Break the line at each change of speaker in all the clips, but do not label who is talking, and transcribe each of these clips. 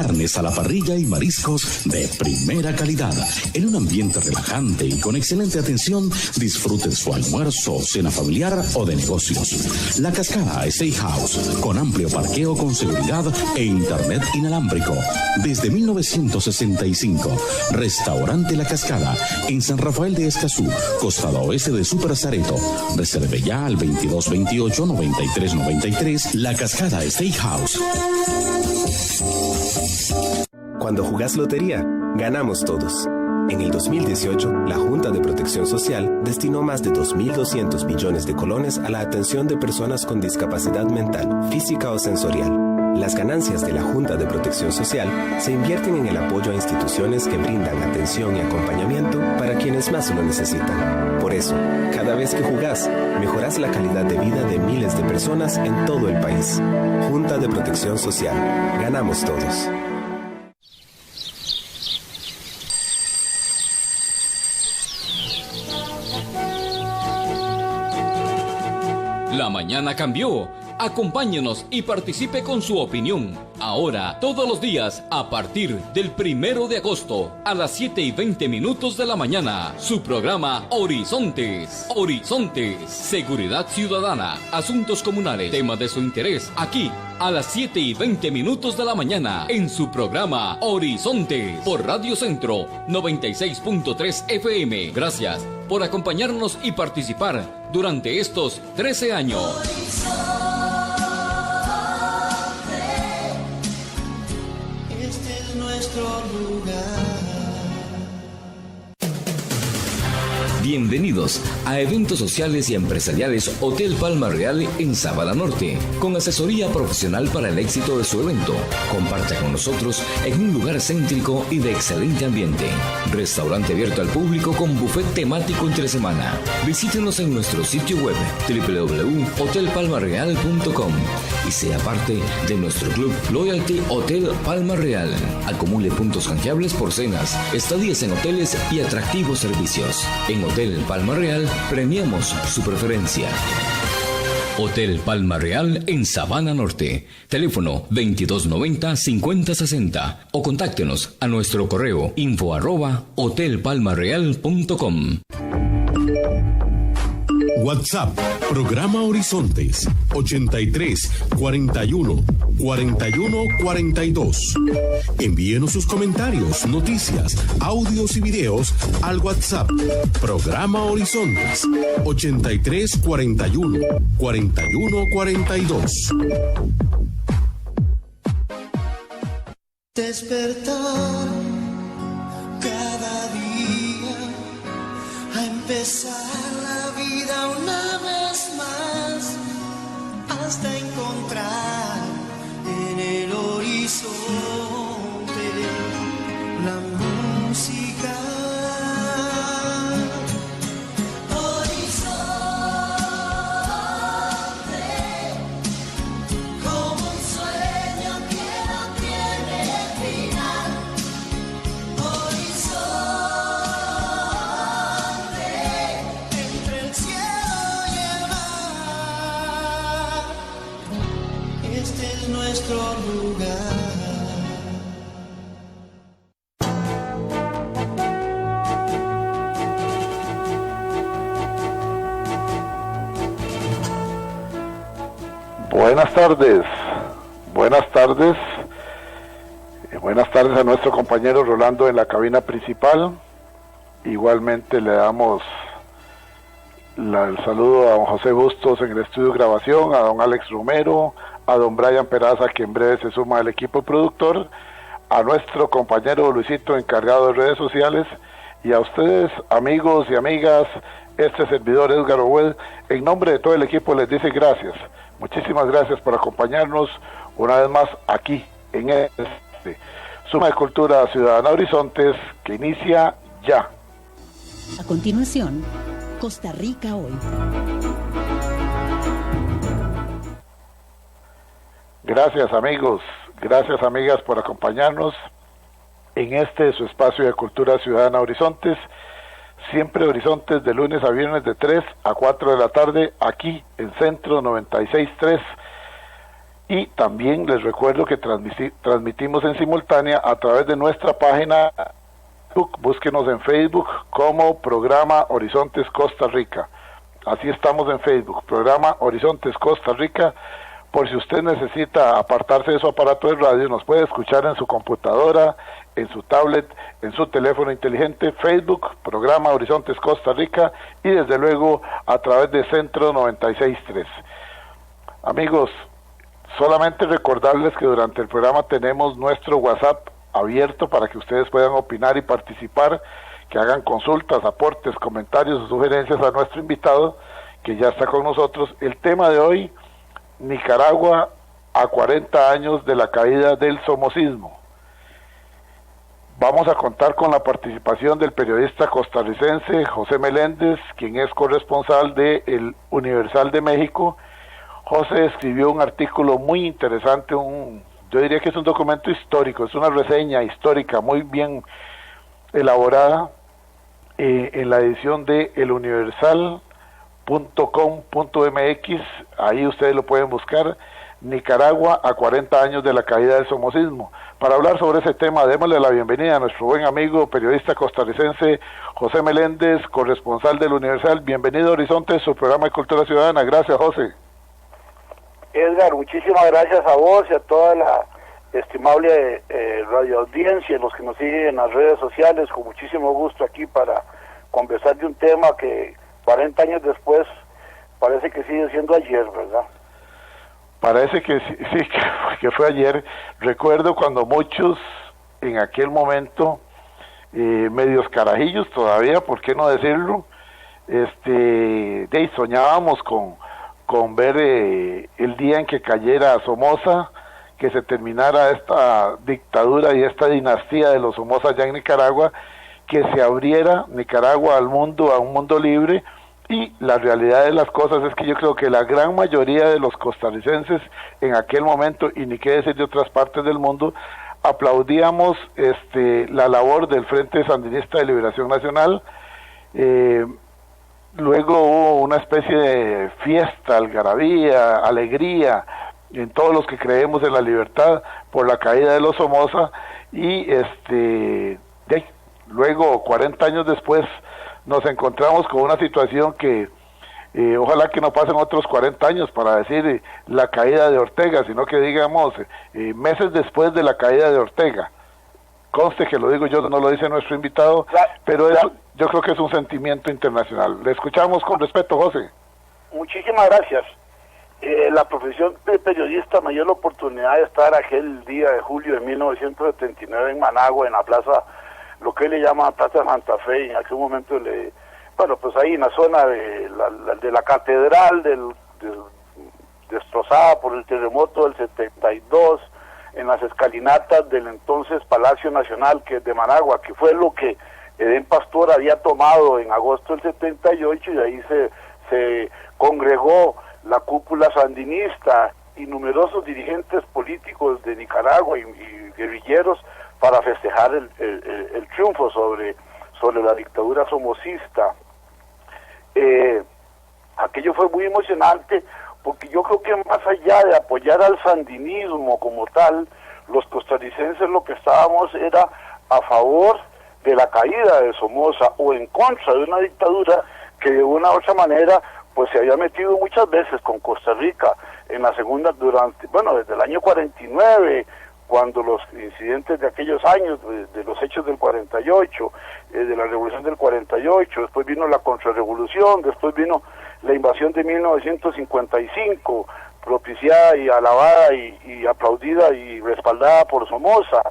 carnes a la parrilla y mariscos de primera calidad. En un ambiente relajante y con excelente atención, disfruten su almuerzo, cena familiar o de negocios. La Cascada Steakhouse, con amplio parqueo con seguridad e internet inalámbrico. Desde 1965, Restaurante La Cascada, en San Rafael de Escazú, costado oeste de Super Zareto. Reserve ya al 2228-9393. La Cascada Steakhouse.
Cuando jugás lotería, ganamos todos. En el 2018, la Junta de Protección Social destinó más de 2.200 millones de colones a la atención de personas con discapacidad mental, física o sensorial. Las ganancias de la Junta de Protección Social se invierten en el apoyo a instituciones que brindan atención y acompañamiento para quienes más lo necesitan. Por eso, cada vez que jugás, mejorás la calidad de vida de miles de personas en todo el país. Junta de Protección Social. Ganamos todos.
La mañana cambió. Acompáñenos y participe con su opinión. Ahora, todos los días, a partir del 1 de agosto, a las 7:20 de la mañana, su programa Horizontes. Horizontes, seguridad ciudadana, asuntos comunales, temas de su interés, aquí, a las 7:20 de la mañana, en su programa Horizontes, por Radio Centro 96.3 FM. Gracias por acompañarnos y participar durante estos 13 años.
Bienvenidos a eventos sociales y empresariales Hotel Palma Real en Sabana Norte, con asesoría profesional para el éxito de su evento. Comparta con nosotros en un lugar céntrico y de excelente ambiente. Restaurante abierto al público con buffet temático entre semana. Visítenos en nuestro sitio web www.hotelpalmareal.com y sea parte de nuestro club Loyalty Hotel Palma Real. Acumule puntos canjeables por cenas, estadías en hoteles y atractivos servicios. En Hotel Palma Real premiamos su preferencia. Hotel Palma Real en Sabana Norte. Teléfono 2290-5060 o contáctenos a nuestro correo info@hotelpalmareal.com.
WhatsApp, programa Horizontes, 83 41 41 42. Envíenos sus comentarios, noticias, audios y videos al WhatsApp, programa Horizontes, 83 41 41 42.
Despertar cada día a empezar la vida una vez más hasta encontrar en el horizonte la música.
Buenas tardes, buenas tardes, buenas tardes a nuestro compañero Rolando en la cabina principal. Igualmente le damos el saludo a don José Bustos en el estudio de grabación, a don Alex Romero, a don Brian Peraza, que en breve se suma al equipo productor, a nuestro compañero Luisito, encargado de redes sociales, y a ustedes, amigos y amigas, este servidor Edgar Obuel, en nombre de todo el equipo les dice gracias. Muchísimas gracias por acompañarnos una vez más aquí en este Suma de Cultura Ciudadana Horizontes, que inicia ya.
A continuación, Costa Rica Hoy.
Gracias amigos, gracias amigas por acompañarnos en este su espacio de Cultura Ciudadana Horizontes. Siempre Horizontes de lunes a viernes de 3 a 4 de la tarde, aquí en Centro 96.3, y también les recuerdo que transmitimos en simultánea a través de nuestra página Facebook. Búsquenos en Facebook como Programa Horizontes Costa Rica. Así estamos en Facebook, Programa Horizontes Costa Rica. Por si usted necesita apartarse de su aparato de radio, nos puede escuchar en su computadora, en su tablet, en su teléfono inteligente, Facebook, Programa Horizontes Costa Rica, y desde luego a través de Centro 96.3. Amigos, solamente recordarles que durante el programa tenemos nuestro WhatsApp abierto para que ustedes puedan opinar y participar, que hagan consultas, aportes, comentarios o sugerencias a nuestro invitado, que ya está con nosotros. El tema de hoy: Nicaragua a 40 años de la caída del somocismo. Vamos a contar con la participación del periodista costarricense José Meléndez, quien es corresponsal de El Universal de México. José escribió un artículo muy interesante, yo diría que es un documento histórico, es una reseña histórica muy bien elaborada en la edición de eluniversal.com.mx. Ahí ustedes lo pueden buscar, Nicaragua a 40 años de la caída del somocismo. Para hablar sobre ese tema, démosle la bienvenida a nuestro buen amigo periodista costarricense José Meléndez, corresponsal del Universal. Bienvenido a Horizonte, su programa de Cultura Ciudadana. Gracias, José.
Edgar, muchísimas gracias a vos y a toda la estimable radio audiencia, los que nos siguen en las redes sociales. Con muchísimo gusto aquí para conversar de un tema que 40 años después parece que sigue siendo ayer, ¿verdad?
Parece que sí, que fue ayer. Recuerdo cuando muchos en aquel momento, medios carajillos todavía, ¿por qué no decirlo? Soñábamos con ver el día en que cayera Somoza, que se terminara esta dictadura y esta dinastía de los Somoza allá en Nicaragua, que se abriera Nicaragua al mundo, a un mundo libre. Y la realidad de las cosas es que yo creo que la gran mayoría de los costarricenses en aquel momento, y ni qué decir de otras partes del mundo, aplaudíamos la labor del Frente Sandinista de Liberación Nacional. Luego hubo una especie de fiesta, algarabía, alegría en todos los que creemos en la libertad por la caída de los Somoza, y luego 40 años después nos encontramos con una situación que ojalá que no pasen otros 40 años para decir la caída de Ortega, sino que digamos meses después de la caída de Ortega. Conste que lo digo yo, no lo dice nuestro invitado, pero eso yo creo que es un sentimiento internacional. Le escuchamos con respeto, José.
Muchísimas gracias. La profesión de periodista me dio la oportunidad de estar aquel día de julio de 1979 en Managua, en la plaza, lo que le llaman Plaza Santa Fe, y en aquel momento pues ahí en la zona de la catedral destrozada por el terremoto del 72, en las escalinatas del entonces Palacio Nacional, que es de Managua, que fue lo que Edén Pastor había tomado en agosto del 78, y ahí se congregó la cúpula sandinista y numerosos dirigentes políticos de Nicaragua y guerrilleros para festejar el triunfo sobre la dictadura somocista. Aquello fue muy emocionante, porque yo creo que más allá de apoyar al sandinismo como tal, los costarricenses lo que estábamos era a favor de la caída de Somoza, o en contra de una dictadura que de una u otra manera pues se había metido muchas veces con Costa Rica en la segunda, desde el año 49, cuando los incidentes de aquellos años, de los hechos del 48, de la revolución del 48, después vino la contrarrevolución, después vino la invasión de 1955, propiciada y alabada y aplaudida y respaldada por Somoza.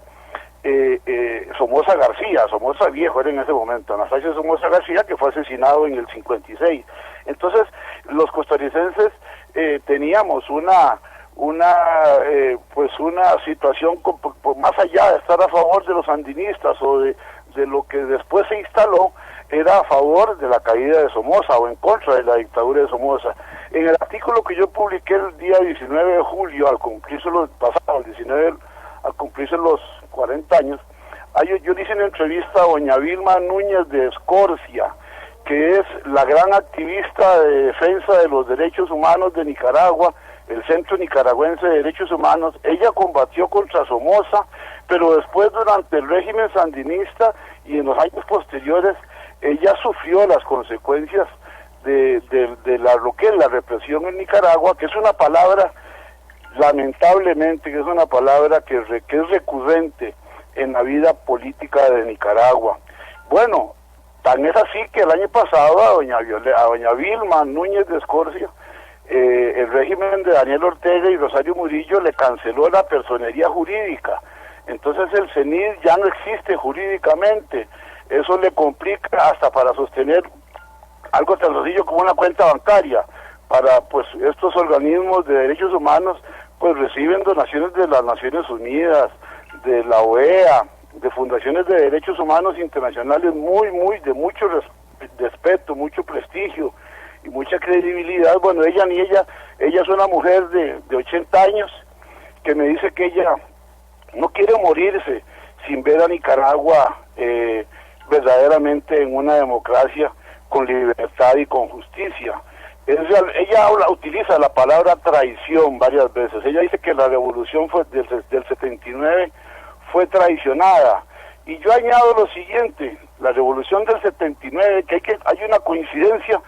Somoza García, Somoza viejo era en ese momento, Anastasio Somoza García, que fue asesinado en el 56. Entonces, los costarricenses teníamos una situación más allá de estar a favor de los sandinistas o de lo que después se instaló, era a favor de la caída de Somoza o en contra de la dictadura de Somoza. En el artículo que yo publiqué el día 19 de julio, al cumplirse los 40 años, yo le hice una entrevista a doña Vilma Núñez de Escorcia, que es la gran activista de defensa de los derechos humanos de Nicaragua, el Centro Nicaragüense de Derechos Humanos. Ella combatió contra Somoza, pero después durante el régimen sandinista y en los años posteriores, ella sufrió las consecuencias de lo que es la represión en Nicaragua, que es una palabra, lamentablemente, que es una palabra que es recurrente en la vida política de Nicaragua. Bueno, tan es así que el año pasado a doña Vilma Núñez de Escorcia, el régimen de Daniel Ortega y Rosario Murillo le canceló la personería jurídica. Entonces el CENID ya no existe jurídicamente. Eso le complica hasta para sostener algo tan sencillo como una cuenta bancaria. Para pues estos organismos de derechos humanos pues reciben donaciones de las Naciones Unidas, de la OEA, de fundaciones de derechos humanos internacionales muy de mucho respeto, mucho prestigio y mucha credibilidad. Bueno, ella es una mujer de 80 años que me dice que ella no quiere morirse sin ver a Nicaragua verdaderamente en una democracia con libertad y con justicia. Ella utiliza la palabra traición varias veces. Ella dice que la revolución del 79 fue traicionada. Y yo añado lo siguiente: la revolución del 79, hay una coincidencia,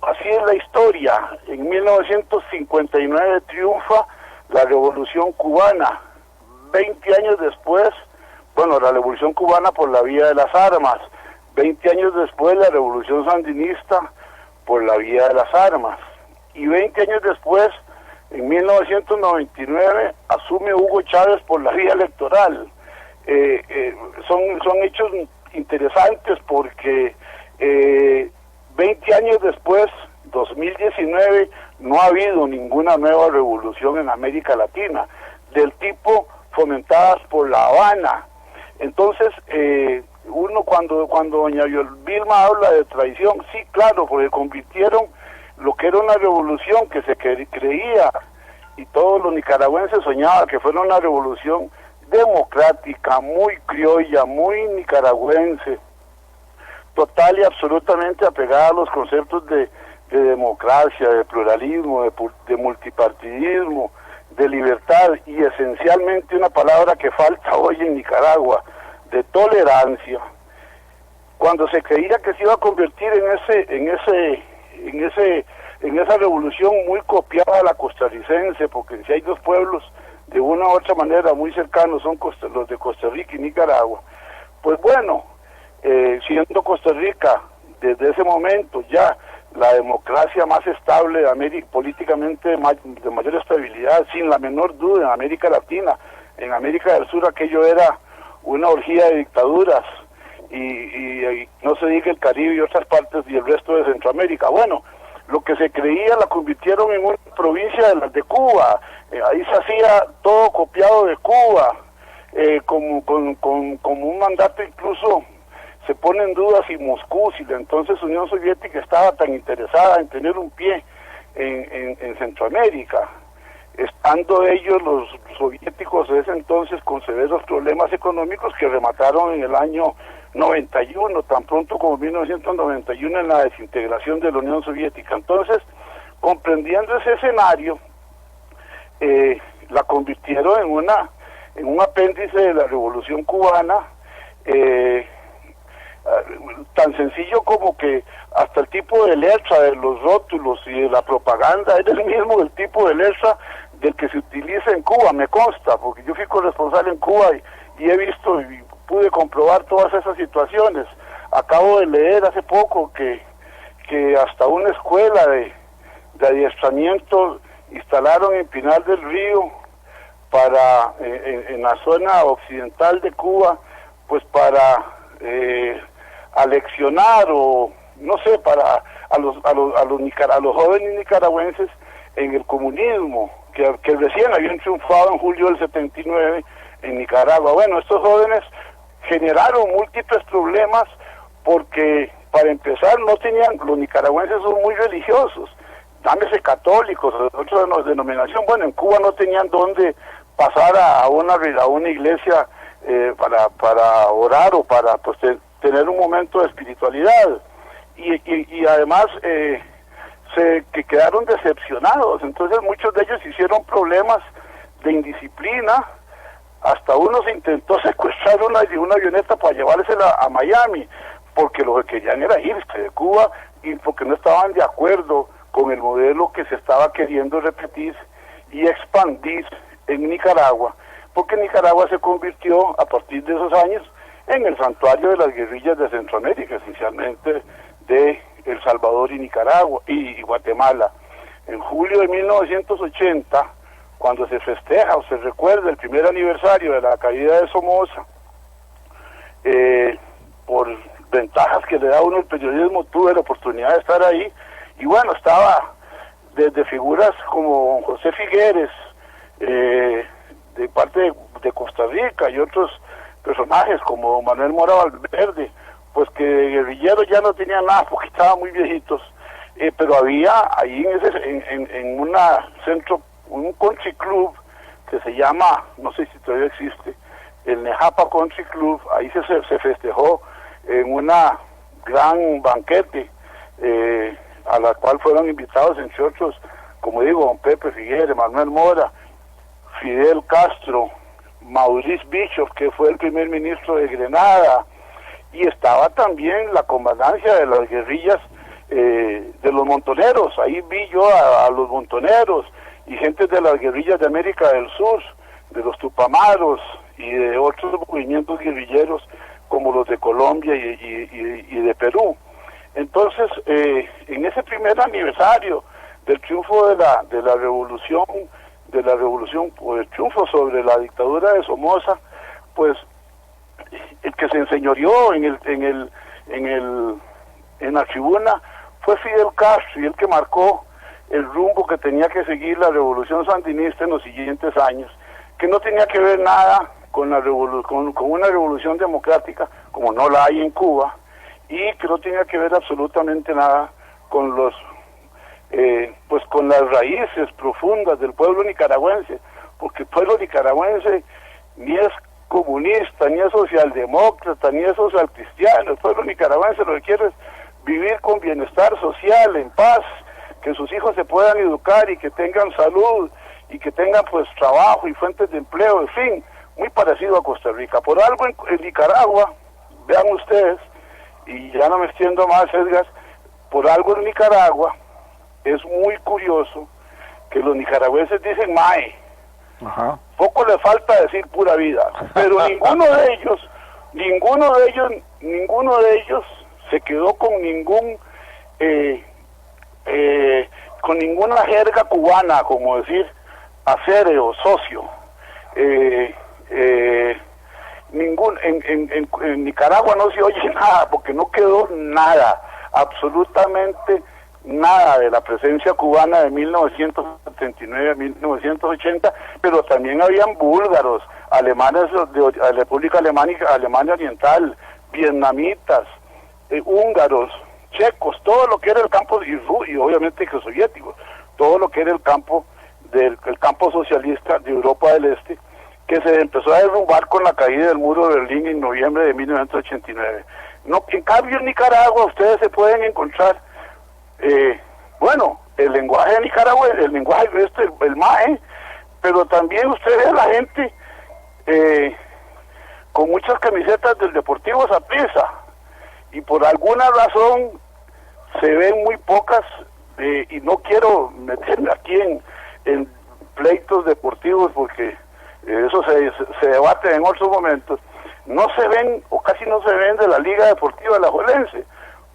así es la historia. En 1959 triunfa la revolución cubana. 20 años después, bueno, la revolución cubana por la vía de las armas. 20 años después, la revolución sandinista por la vía de las armas. Y 20 años después, en 1999, asume Hugo Chávez por la vía electoral. Son hechos interesantes porque 20 años después, 2019, no ha habido ninguna nueva revolución en América Latina, del tipo fomentadas por La Habana. Entonces, uno cuando doña Vilma habla de traición, sí, claro, porque convirtieron lo que era una revolución que se creía, y todos los nicaragüenses soñaban que fuera una revolución democrática, muy criolla, muy nicaragüense, total y absolutamente apegada a los conceptos de democracia, de pluralismo, de multipartidismo, de libertad, y esencialmente una palabra que falta hoy en Nicaragua, de tolerancia. Cuando se creía que se iba a convertir en esa revolución muy copiada a la costarricense, porque si hay dos pueblos de una u otra manera muy cercanos, son los de Costa Rica y Nicaragua, pues bueno, siendo Costa Rica desde ese momento ya la democracia más estable de América, políticamente de mayor estabilidad, sin la menor duda, en América Latina. En América del Sur aquello era una orgía de dictaduras, y no se diga el Caribe y otras partes y el resto de Centroamérica. Bueno, lo que se creía la convirtieron en una provincia de las de Cuba. Ahí se hacía todo copiado de Cuba, como un mandato. Incluso se pone en duda si Moscú, si la entonces Unión Soviética estaba tan interesada en tener un pie en Centroamérica, estando ellos, los soviéticos de ese entonces, con severos problemas económicos que remataron en el año 91, tan pronto como 1991, en la desintegración de la Unión Soviética. Entonces, comprendiendo ese escenario, la convirtieron en un apéndice de la Revolución Cubana, tan sencillo como que hasta el tipo de letra de los rótulos y de la propaganda es el mismo del tipo de letra del que se utiliza en Cuba, me consta, porque yo fui corresponsal en Cuba y he visto y pude comprobar todas esas situaciones. Acabo de leer hace poco que hasta una escuela de adiestramiento instalaron en Pinar del Río para en la zona occidental de Cuba, pues para aleccionar, o no sé, para a los jóvenes nicaragüenses en el comunismo, que recién habían triunfado en julio del 79 en Nicaragua. Bueno, estos jóvenes generaron múltiples problemas porque, para empezar, no tenían, los nicaragüenses son muy religiosos, llámese católicos, de otra denominación. Bueno, en Cuba no tenían dónde pasar a una iglesia para orar o para tener un momento de espiritualidad, y además que quedaron decepcionados. Entonces muchos de ellos hicieron problemas de indisciplina. Hasta uno se intentó secuestrar una avioneta para llevársela a Miami, porque lo que querían era irse de Cuba y porque no estaban de acuerdo con el modelo que se estaba queriendo repetir y expandir en Nicaragua, porque Nicaragua se convirtió a partir de esos años en el santuario de las guerrillas de Centroamérica, esencialmente de El Salvador y Nicaragua y Guatemala. En julio de 1980, cuando se festeja o se recuerda el primer aniversario de la caída de Somoza, por ventajas que le da a uno el periodismo, tuve la oportunidad de estar ahí, y bueno, estaba desde figuras como José Figueres, de parte de Costa Rica, y otros personajes como Manuel Mora Valverde, pues que guerrilleros ya no tenían nada porque estaban muy viejitos, pero había ahí en un country club que se llama, no sé si todavía existe, el Nejapa Country Club. Ahí se festejó en una gran banquete a la cual fueron invitados, entre otros, como digo, don Pepe Figueres, Manuel Mora, Fidel Castro, Maurice Bishop, que fue el primer ministro de Grenada, y estaba también la comandancia de las guerrillas de los montoneros. Ahí vi yo a los montoneros y gente de las guerrillas de América del Sur, de los Tupamaros y de otros movimientos guerrilleros como los de Colombia y de Perú. Entonces, en ese primer aniversario del triunfo de la revolución, o el triunfo sobre la dictadura de Somoza, pues el que se enseñoreó en la tribuna fue Fidel Castro, y el que marcó el rumbo que tenía que seguir la revolución sandinista en los siguientes años, que no tenía que ver nada con una revolución democrática como no la hay en Cuba, y que no tenía que ver absolutamente nada con con las raíces profundas del pueblo nicaragüense, porque el pueblo nicaragüense ni es comunista, ni es socialdemócrata, ni es social cristiano. El pueblo nicaragüense lo que quiere es vivir con bienestar social, en paz, que sus hijos se puedan educar y que tengan salud y que tengan pues trabajo y fuentes de empleo, en fin, muy parecido a Costa Rica. Por algo en Nicaragua, vean ustedes, y ya no me extiendo más, Edgar, por algo en Nicaragua es muy curioso que los nicaragüenses dicen mae.
Ajá.
Poco le falta decir pura vida, pero ninguno de ellos se quedó con ninguna jerga cubana, como decir hacer o socio. En Nicaragua no se oye nada, porque no quedó nada, absolutamente nada de la presencia cubana de 1979 a 1980, pero también habían búlgaros, alemanes de la República Alemania Oriental, vietnamitas, húngaros, checos, todo lo que era el campo, y obviamente que soviéticos, todo lo que era el campo socialista de Europa del Este, que se empezó a derrumbar con la caída del muro de Berlín en noviembre de 1989. No, en cambio en Nicaragua ustedes se pueden encontrar el lenguaje de Nicaragua, el lenguaje el MAE, pero también ustedes la gente con muchas camisetas del Deportivo Saprissa, y por alguna razón se ven muy pocas, y no quiero meterme aquí en pleitos deportivos porque eso se debate en otros momentos, no se ven o casi no se ven de la Liga Deportiva Alajuelense.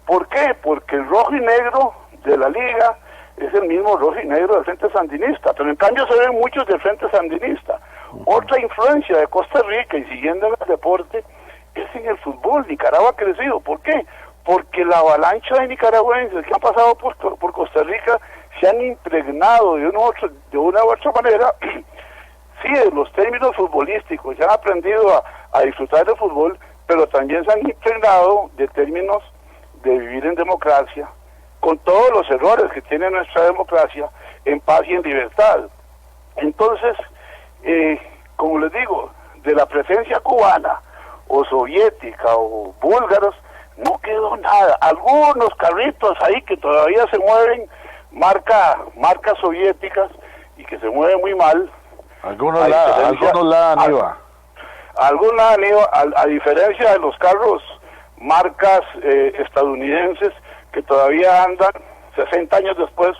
¿Por qué? Porque el rojo y negro de la liga es el mismo rojo y negro del Frente Sandinista, pero en cambio se ven muchos del Frente Sandinista. Otra influencia de Costa Rica, y siguiendo en el deporte, es en el fútbol. Nicaragua ha crecido. ¿Por qué? Porque la avalancha de nicaragüenses que han pasado por Costa Rica se han impregnado de una u otra manera, sí, de los términos futbolísticos, se han aprendido a disfrutar del fútbol, pero también se han impregnado de términos de vivir en democracia, con todos los errores que tiene nuestra democracia, en paz y en libertad. Entonces, como les digo, de la presencia cubana o soviética o búlgaros no quedó nada. Algunos carritos ahí que todavía se mueven marcas soviéticas y que se mueve muy mal.
Algunos la han ido. A diferencia de los carros marcas estadounidenses que todavía andan 60 años después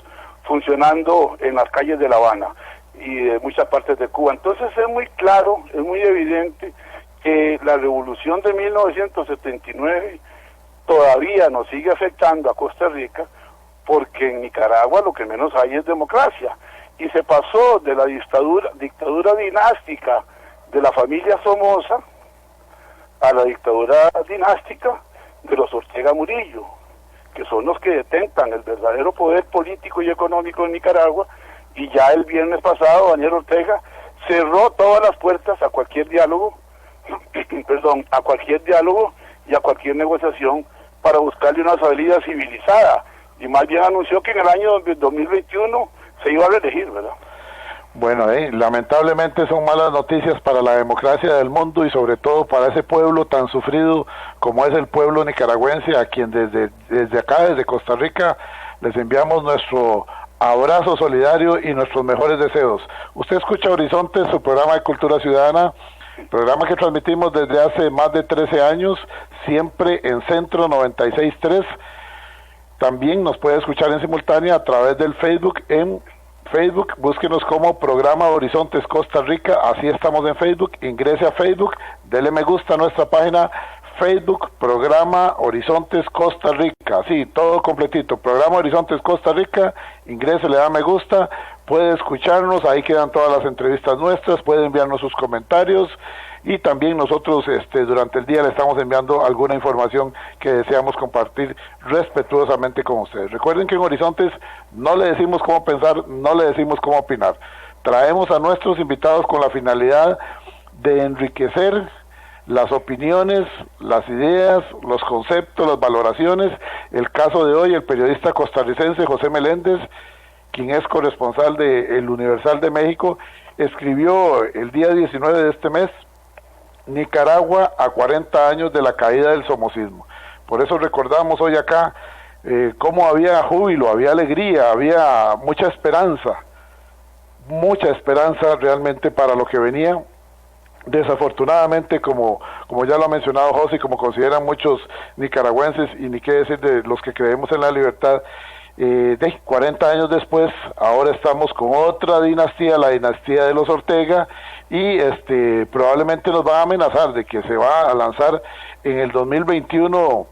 funcionando en las calles de La Habana y de muchas partes de Cuba. Entonces es muy claro, es muy evidente que la revolución de 1979 todavía nos sigue afectando a Costa Rica, porque en Nicaragua lo que menos hay es democracia, y se pasó de la dictadura dinástica de la familia Somoza a la dictadura dinástica de los Ortega Murillo, que son los que detentan el verdadero poder político y económico en Nicaragua. Y ya el viernes pasado Daniel Ortega cerró todas las puertas a cualquier diálogo, a cualquier diálogo y a cualquier negociación para buscarle una salida civilizada, y más bien anunció que en el año 2021 se iba a reelegir, ¿verdad? Bueno, lamentablemente son malas noticias para la democracia del mundo y sobre todo para ese pueblo tan sufrido como es el pueblo nicaragüense, a quien desde acá, desde Costa Rica, les enviamos nuestro abrazo solidario y nuestros mejores deseos. Usted escucha Horizontes, su programa de Cultura Ciudadana, programa que transmitimos desde hace más de 13 años, siempre en Centro 96.3. También nos puede escuchar en simultánea a través del Facebook. En Facebook, búsquenos como Programa Horizontes Costa Rica, así estamos en Facebook. Ingrese a Facebook, dele me gusta a nuestra página Facebook, Programa Horizontes Costa Rica, así, todo completito, Programa Horizontes Costa Rica, ingrese, le da me gusta, puede escucharnos, ahí quedan todas las entrevistas nuestras, puede enviarnos sus comentarios, y también nosotros durante el día le estamos enviando alguna información que deseamos compartir respetuosamente con ustedes. Recuerden que en Horizontes no le decimos cómo pensar, no le decimos cómo opinar, traemos a nuestros invitados con la finalidad de enriquecer las opiniones, las ideas, los conceptos, las valoraciones. El caso de hoy, el periodista costarricense José Meléndez, quien es corresponsal de El Universal de México, escribió el día 19 de este mes: Nicaragua a 40 años de la caída del somocismo. Por eso recordamos hoy acá cómo había júbilo, había alegría, había mucha esperanza realmente para lo que venía. Desafortunadamente, como ya lo ha mencionado José, y como consideran muchos nicaragüenses, y ni qué decir de los que creemos en la libertad, de 40 años después, ahora estamos con otra dinastía, la dinastía de los Ortega, y probablemente nos va a amenazar de que se va a lanzar en el 2021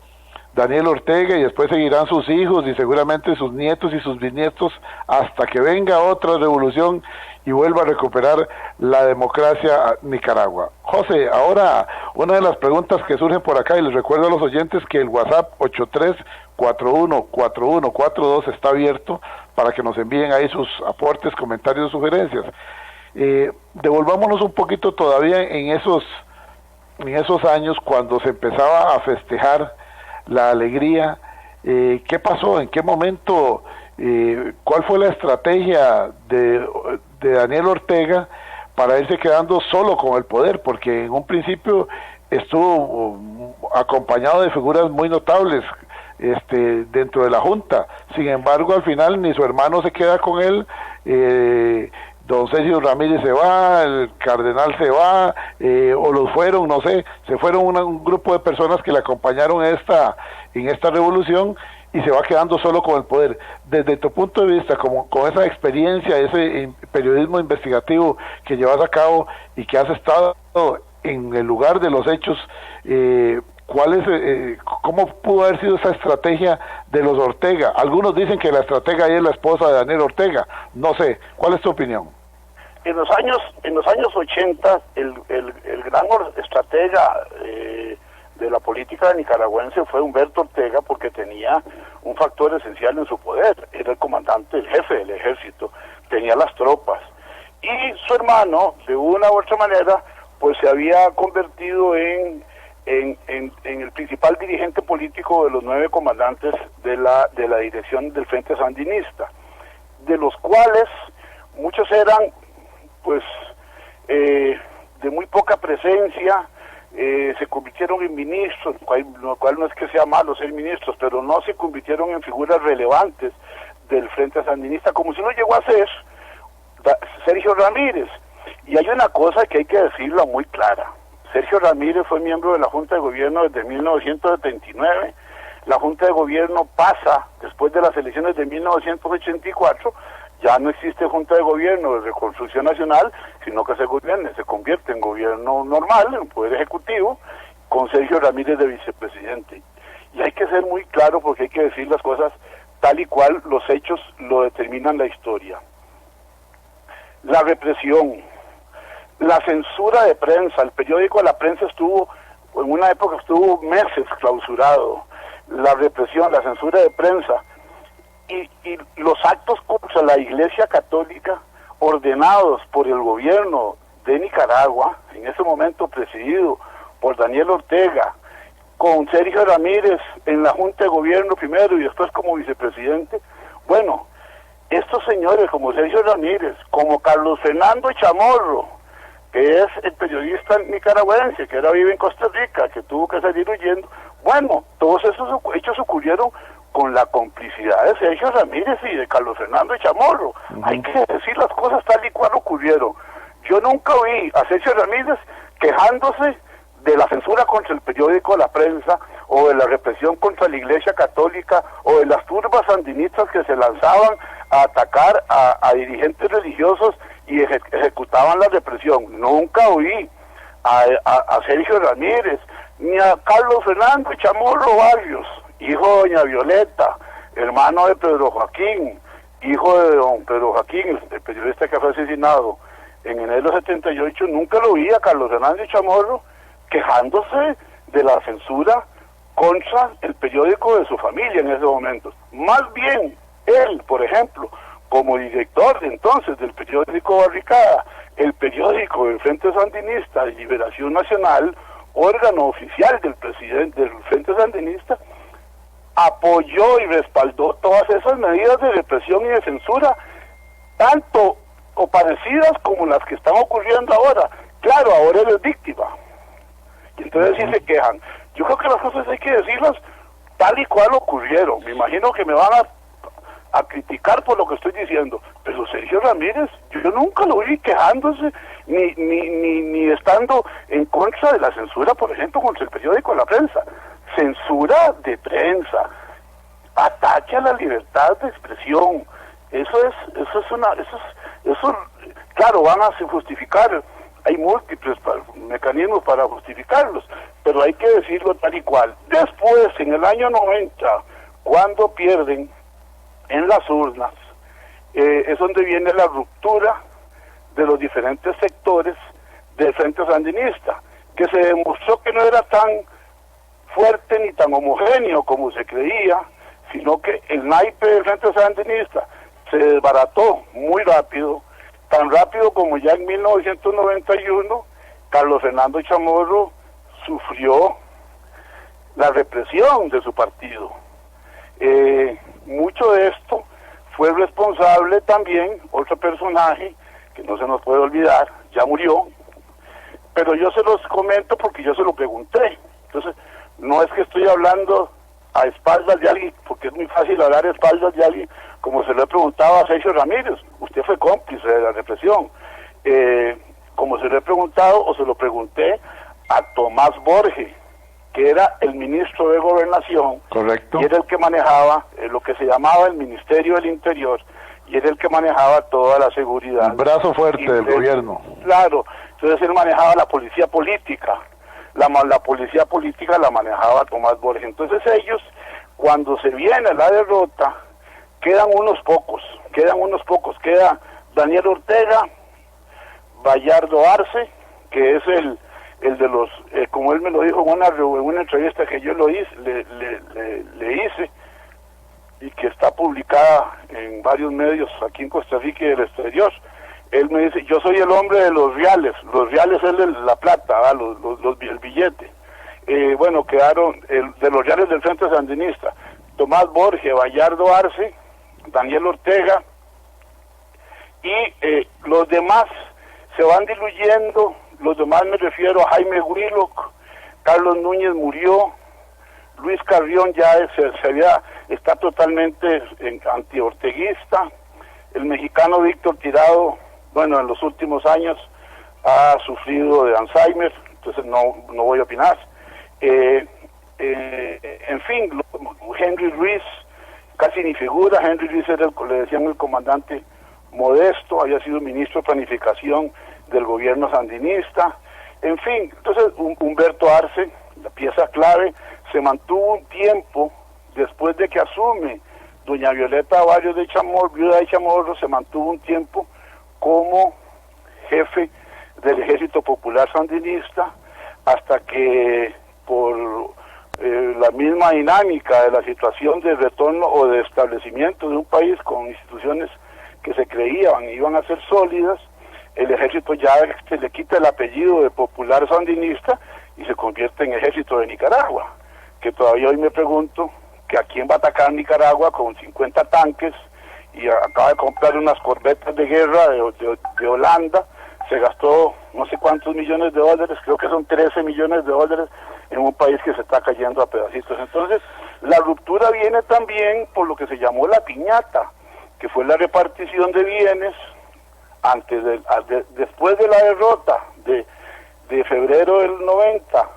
Daniel Ortega, y después seguirán sus hijos y seguramente sus nietos y sus bisnietos, hasta que venga otra revolución y vuelva a recuperar la democracia a Nicaragua. José, ahora una de las preguntas que surgen por acá, y les recuerdo a los oyentes que el WhatsApp 83414142 está abierto para que nos envíen ahí sus aportes, comentarios, sugerencias. Devolvámonos un poquito todavía en esos años cuando se empezaba a festejar la alegría. ¿Qué pasó? ¿En qué momento? ¿Cuál fue la estrategia de Daniel Ortega para irse quedando solo con el poder? Porque en un principio estuvo acompañado de figuras muy notables dentro de la Junta. Sin embargo, al final ni su hermano se queda con él, don Cecilio Ramírez se va, el cardenal se va, o los fueron, no sé, se fueron un grupo de personas que le acompañaron en esta revolución, y se va quedando solo con el poder. Desde tu punto de vista, con esa experiencia, ese periodismo investigativo que llevas a cabo y que has estado en el lugar de los hechos, ¿cómo pudo haber sido esa estrategia de los Ortega? Algunos dicen que la estratega ahí es la esposa de Daniel Ortega, no sé, ¿cuál es tu opinión?
En los años 80, el gran estratega de la política nicaragüense fue Humberto Ortega, porque tenía un factor esencial en su poder: era el comandante, el jefe del ejército, tenía las tropas, y su hermano, de una u otra manera, pues se había convertido en el principal dirigente político de los 9 comandantes de la dirección del Frente Sandinista, de los cuales muchos eran pues de muy poca presencia. Se convirtieron en ministros, lo cual no es que sea malo ser ministros, pero no se convirtieron en figuras relevantes del Frente Sandinista, como si lo llegó a hacer Sergio Ramírez. Y hay una cosa que hay que decirla muy clara. Sergio Ramírez fue miembro de la Junta de Gobierno desde 1979. La Junta de Gobierno pasa después de las elecciones de 1984. Ya no existe Junta de Gobierno de Reconstrucción Nacional, sino que se convierte en gobierno normal, en poder ejecutivo, con Sergio Ramírez de vicepresidente. Y hay que ser muy claro porque hay que decir las cosas tal y cual los hechos lo determinan la historia. La represión, la censura de prensa, el periódico de La Prensa estuvo, en una época estuvo meses clausurado, la represión, la censura de prensa y los actos contra la Iglesia Católica ordenados por el gobierno de Nicaragua, en ese momento presidido por Daniel Ortega, con Sergio Ramírez en la Junta de Gobierno primero y después como vicepresidente. Bueno, estos señores como Sergio Ramírez, como Carlos Fernando Chamorro, que es el periodista nicaragüense, que ahora vive en Costa Rica, que tuvo que salir huyendo, bueno, todos esos hechos ocurrieron con la complicidad de Sergio Ramírez y de Carlos Fernando Chamorro. Hay que decir las cosas tal y cual ocurrieron. Yo nunca oí a Sergio Ramírez quejándose de la censura contra el periódico La Prensa, o de la represión contra la Iglesia Católica, o de las turbas sandinistas que se lanzaban a atacar a dirigentes religiosos y ejecutaban la represión. Nunca oí a Sergio Ramírez, ni a Carlos Fernando Chamorro Barrios, hijo de doña Violeta, hermano de Pedro Joaquín, hijo de don Pedro Joaquín, el periodista que fue asesinado en enero del 78, nunca lo oí a Carlos Fernando Chamorro quejándose de la censura contra el periódico de su familia en ese momento. Más bien, él, por ejemplo, como director de entonces del periódico Barricada, el periódico del Frente Sandinista de Liberación Nacional, órgano oficial del presidente del Frente Sandinista, apoyó y respaldó todas esas medidas de represión y de censura, tanto o parecidas como las que están ocurriendo ahora. Claro, ahora él es víctima. Y entonces sí se quejan. Yo creo que las cosas hay que decirlas tal y cual ocurrieron. Me imagino que me van a criticar por lo que estoy diciendo, pero Sergio Ramírez, yo nunca lo vi quejándose ni estando en contra de la censura, por ejemplo, contra el periódico La Prensa. Censura de prensa, ataque a la libertad de expresión. Eso claro, van a justificar, hay múltiples mecanismos para justificarlos, pero hay que decirlo tal y cual. Después, en el año 90, cuando pierden en las urnas, es donde viene la ruptura de los diferentes sectores del Frente Sandinista, que se demostró que no era tan fuerte ni tan homogéneo como se creía, sino que el naipe del Frente Sandinista se desbarató muy rápido, tan rápido como ya en 1991 Carlos Fernando Chamorro sufrió la represión de su partido. Mucho de esto fue responsable también otro personaje que no se nos puede olvidar, ya murió, pero yo se los comento porque yo se lo pregunté. Entonces, no es que estoy hablando a espaldas de alguien, porque es muy fácil hablar a espaldas de alguien, como se lo he preguntado a Sergio Ramírez. Usted fue cómplice de la represión. Como se lo he preguntado, o se lo pregunté a Tomás Borges, que era el ministro de Gobernación.
Correcto.
Y era el que manejaba lo que se llamaba el Ministerio del Interior, y era el que manejaba toda la seguridad.
El brazo fuerte del gobierno.
Claro, entonces él manejaba la policía política. La policía política la manejaba Tomás Borges. Entonces ellos, cuando se viene la derrota, quedan unos pocos. Queda Daniel Ortega, Bayardo Arce, que es el de los, como él me lo dijo en una entrevista que yo le hice, y que está publicada en varios medios aquí en Costa Rica y del exterior. Él me dice, yo soy el hombre de los reales es la plata, el billete. Bueno, quedaron de los reales del Frente Sandinista, Tomás Borges, Bayardo Arce, Daniel Ortega, y los demás se van diluyendo. Los demás me refiero a Jaime Willock, Carlos Núñez murió, Luis Carrión ya está totalmente antiorteguista. El mexicano Víctor Tirado, bueno, en los últimos años ha sufrido de Alzheimer, entonces no voy a opinar. En fin, Henry Ruiz, casi ni figura. Henry Ruiz le decían el comandante modesto, había sido ministro de planificación del gobierno sandinista. En fin, entonces Humberto Arce, la pieza clave, se mantuvo un tiempo después de que asume doña Violeta Barrios de Chamorro, viuda de Chamorro, se mantuvo un tiempo como jefe del Ejército Popular Sandinista, hasta que por la misma dinámica de la situación de retorno o de establecimiento de un país con instituciones que se creían iban a ser sólidas, el ejército ya se le quita el apellido de Popular Sandinista y se convierte en Ejército de Nicaragua, que todavía hoy me pregunto que a quién va a atacar Nicaragua con 50 tanques, y acaba de comprar unas corbetas de guerra de Holanda, se gastó no sé cuántos millones de dólares, creo que son 13 millones de dólares en un país que se está cayendo a pedacitos. Entonces, la ruptura viene también por lo que se llamó la piñata, que fue la repartición de bienes después de la derrota de febrero del 90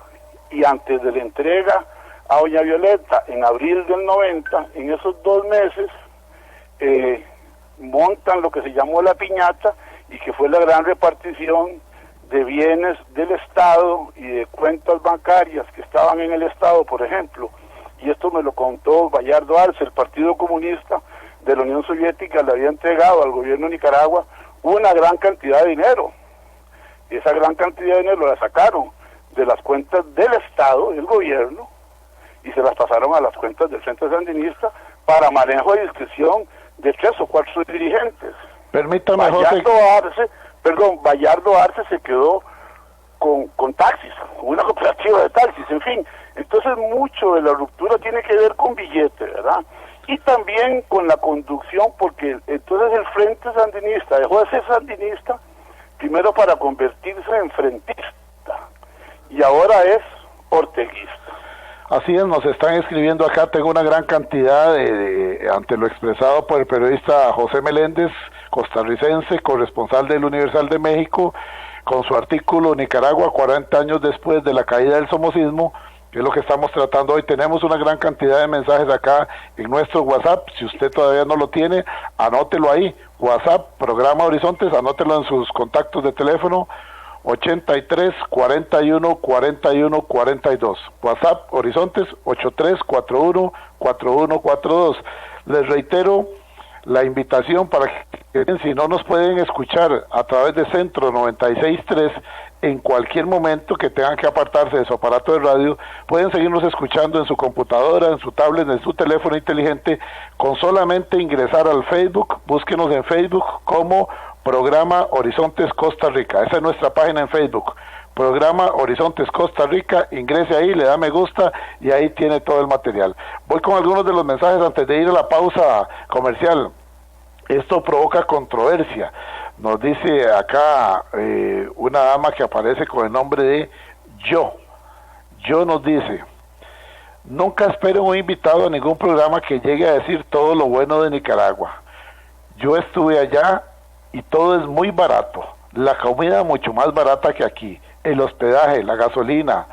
y antes de la entrega a doña Violeta en abril del 90. En esos 2 meses montan lo que se llamó la piñata, y que fue la gran repartición de bienes del Estado y de cuentas bancarias que estaban en el Estado, por ejemplo. Y esto me lo contó Bayardo Arce. El Partido Comunista de la Unión Soviética le había entregado al gobierno de Nicaragua una gran cantidad de dinero. Esa gran cantidad de dinero la sacaron de las cuentas del Estado, del gobierno, y se las pasaron a las cuentas del Frente Sandinista para manejo de discreción de 3 o 4 dirigentes.
Permítame,
Bayardo Arce se quedó con taxis, con una cooperativa de taxis, en fin. Entonces mucho de la ruptura tiene que ver con billete, ¿verdad? Y también con la conducción, porque entonces el Frente Sandinista dejó de ser sandinista primero para convertirse en frentista, y ahora es orteguista.
Así es, nos están escribiendo acá, tengo una gran cantidad ante lo expresado por el periodista José Meléndez, costarricense, corresponsal del Universal de México, con su artículo Nicaragua 40 años después de la caída del somocismo, que es lo que estamos tratando hoy. Tenemos una gran cantidad de mensajes acá en nuestro WhatsApp. Si usted todavía no lo tiene, anótelo ahí, WhatsApp, Programa Horizontes, anótelo en sus contactos de teléfono, 83 41 41 42, WhatsApp Horizontes 83 41 41 42. Les reitero la invitación para que, si no nos pueden escuchar a través de Centro 96.3, en cualquier momento que tengan que apartarse de su aparato de radio, pueden seguirnos escuchando en su computadora, en su tablet, en su teléfono inteligente, con solamente ingresar al Facebook. Búsquenos en Facebook como Programa Horizontes Costa Rica. Esa es nuestra página en Facebook, Programa Horizontes Costa Rica. Ingrese ahí, le da me gusta y ahí tiene todo el material. Voy con algunos de los mensajes antes de ir a la pausa comercial. Esto provoca controversia. Nos dice acá una dama que aparece con el nombre de Yo nos dice: nunca espero un invitado a ningún programa que llegue a decir todo lo bueno de Nicaragua. Yo estuve allá y todo es muy barato, la comida mucho más barata que aquí, el hospedaje, la gasolina,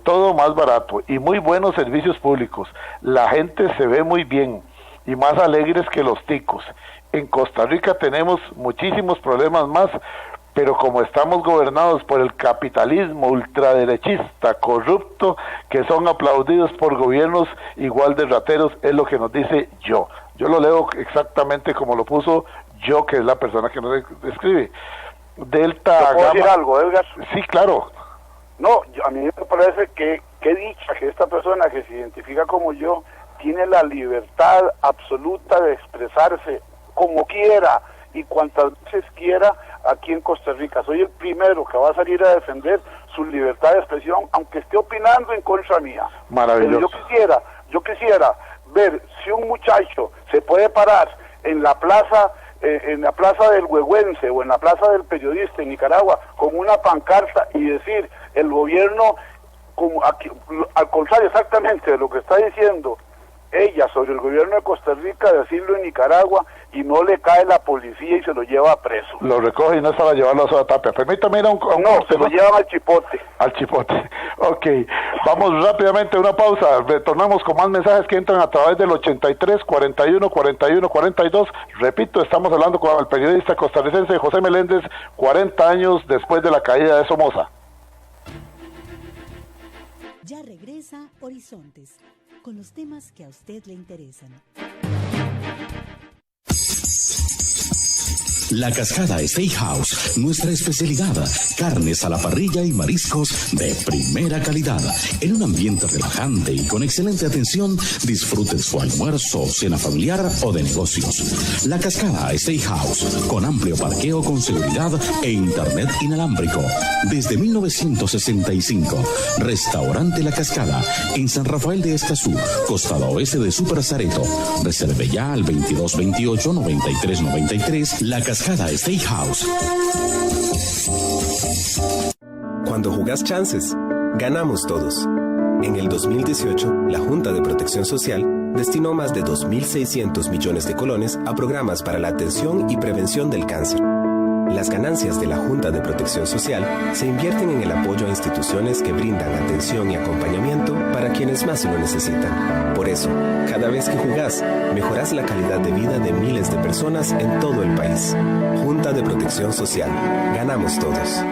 todo más barato y muy buenos servicios públicos. La gente se ve muy bien y más alegres que los ticos. En Costa Rica tenemos muchísimos problemas más, pero como estamos gobernados por el capitalismo ultraderechista, corrupto, que son aplaudidos por gobiernos igual de rateros, es lo que nos dice Yo. Yo lo leo exactamente como lo puso Yo, que es la persona que nos escribe. Delta
¿Puedo decir algo, Edgar?
Sí, claro.
No, a mí me parece que dicha que esta persona que se identifica como Yo tiene la libertad absoluta de expresarse como quiera y cuantas veces quiera aquí en Costa Rica. Soy el primero que va a salir a defender su libertad de expresión, aunque esté opinando en contra mía.
Maravilloso.
Pero yo quisiera ver si un muchacho se puede parar en la plaza del Huehuense o en la plaza del Periodista en Nicaragua con una pancarta y decir: el gobierno como aquí, al contrario exactamente de lo que está diciendo ella sobre el gobierno de Costa Rica, decirlo en Nicaragua, y no le cae la policía y se lo lleva preso.
Lo recoge y no es para llevarlo a Soda Tapia. Permítame ir a un
no, se lo llevan al Chipote.
Al Chipote. Ok, vamos rápidamente a una pausa. Retornamos con más mensajes que entran a través del 83 41 41 42. Repito, estamos hablando con el periodista costarricense José Meléndez, 40 años después de la caída de Somoza.
Ya regresa Horizontes, con los temas que a usted le interesan.
La Cascada Steakhouse, nuestra especialidad, carnes a la parrilla y mariscos de primera calidad. En un ambiente relajante y con excelente atención, disfrute su almuerzo, cena familiar o de negocios. La Cascada Steakhouse, con amplio parqueo con seguridad e internet inalámbrico. Desde 1965, Restaurante La Cascada, en San Rafael de Escazú, costado oeste de Super Zareto. Reserve ya al 2228-9393, La Cascada Steakhouse.
Cuando jugás chances, ganamos todos. En el 2018, la Junta de Protección Social destinó más de 2.600 millones de colones a programas para la atención y prevención del cáncer. Las ganancias de la Junta de Protección Social se invierten en el apoyo a instituciones que brindan atención y acompañamiento para quienes más lo necesitan. Por eso, cada vez que jugás, mejorás la calidad de vida de miles de personas en todo el país. Junta de Protección Social. Ganamos todos.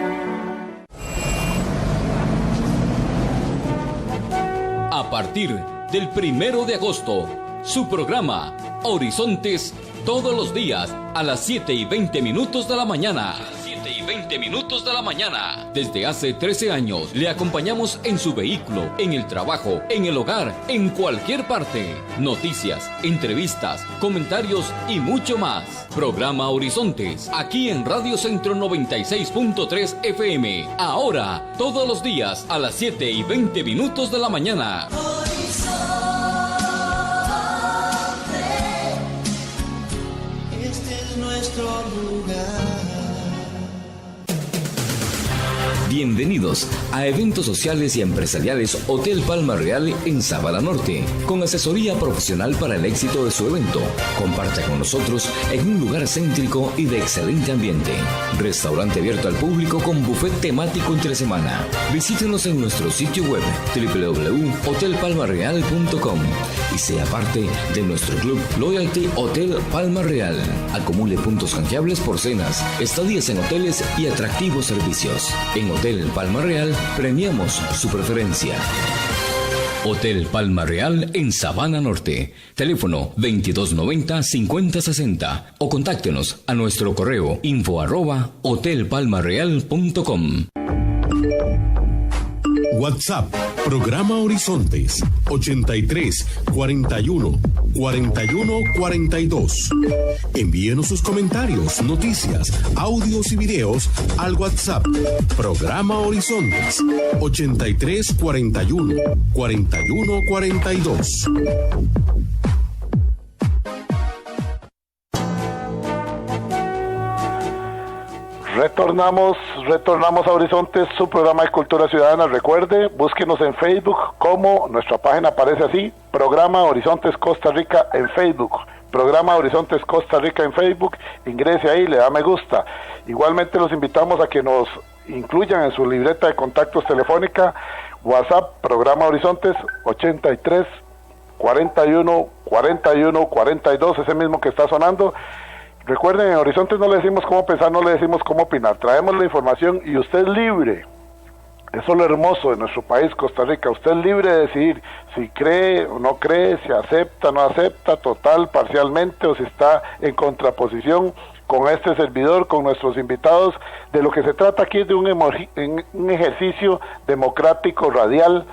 A partir del 1 de agosto, su programa Horizontes, todos los días a las 7:20 de la mañana. Desde hace 13 años le acompañamos en su vehículo, en el trabajo, en el hogar, en cualquier parte. Noticias, entrevistas, comentarios y mucho más. Programa Horizontes, aquí en Radio Centro 96.3 FM. Ahora, todos los días a las 7:20 de la mañana.
Nuestro lugar.
Bienvenidos a Eventos Sociales y Empresariales Hotel Palma Real en Sabana Norte, con asesoría profesional para el éxito de su evento. Comparta con nosotros en un lugar céntrico y de excelente ambiente. Restaurante abierto al público con buffet temático entre semana. Visítenos en nuestro sitio web www.hotelpalmareal.com y sea parte de nuestro club Loyalty Hotel Palma Real. Acumule puntos canjeables por cenas, estadías en hoteles y atractivos servicios. En Hotel Palma Real premiamos su preferencia. Hotel Palma Real en Sabana Norte. Teléfono 2290-5060 o contáctenos a nuestro correo info@hotelpalmareal.com.
WhatsApp, programa Horizontes, 83 41 41 42. Envíenos sus comentarios, noticias, audios y videos al WhatsApp, programa Horizontes, 83 41 41 42.
Retornamos a Horizontes, su programa de Cultura Ciudadana. Recuerde, búsquenos en Facebook, como nuestra página aparece así, Programa Horizontes Costa Rica en Facebook. Programa Horizontes Costa Rica en Facebook, ingrese ahí, le da me gusta. Igualmente los invitamos a que nos incluyan en su libreta de contactos telefónica, WhatsApp, Programa Horizontes 83 41 41 42, ese mismo que está sonando. Recuerden, en Horizontes no le decimos cómo pensar, no le decimos cómo opinar, traemos la información y usted es libre. Eso es lo hermoso de nuestro país, Costa Rica. Usted es libre de decidir si cree o no cree, si acepta o no acepta, total, parcialmente, o si está en contraposición con este servidor, con nuestros invitados. De lo que se trata aquí es de un ejercicio democrático radial,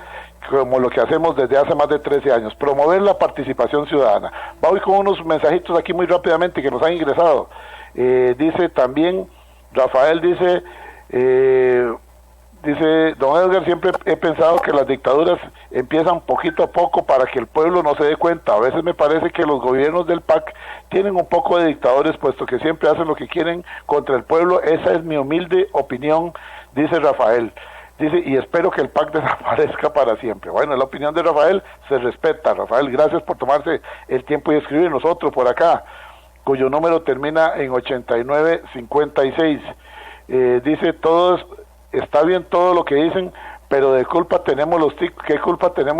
como lo que hacemos desde hace más de 13 años, promover la participación ciudadana. Voy con unos mensajitos aquí muy rápidamente que nos han ingresado. Dice también, Rafael dice, don Edgar, siempre he pensado que las dictaduras empiezan poquito a poco para que el pueblo no se dé cuenta. A veces me parece que los gobiernos del PAC tienen un poco de dictadores, puesto que siempre hacen lo que quieren contra el pueblo. Esa es mi humilde opinión, dice Rafael. Dice, y espero que el PAC desaparezca para siempre. Bueno, la opinión de Rafael se respeta. Rafael, gracias por tomarse el tiempo y escribir. Nosotros por acá, cuyo número termina en 8956. Dice, está bien todo lo que dicen, pero ¿qué culpa tenemos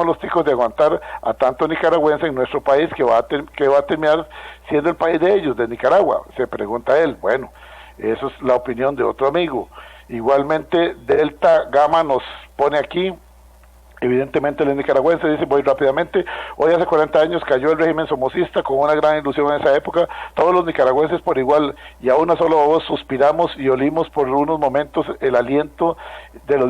los ticos de aguantar a tanto nicaragüense en nuestro país que va a terminar siendo el país de ellos, de Nicaragua? Se pregunta él. Bueno, eso es la opinión de otro amigo. Igualmente, Delta Gama nos pone aquí, evidentemente el nicaragüense dice, voy rápidamente, hoy hace 40 años cayó el régimen somocista con una gran ilusión en esa época, todos los nicaragüenses por igual y a una sola voz suspiramos y olimos por unos momentos el aliento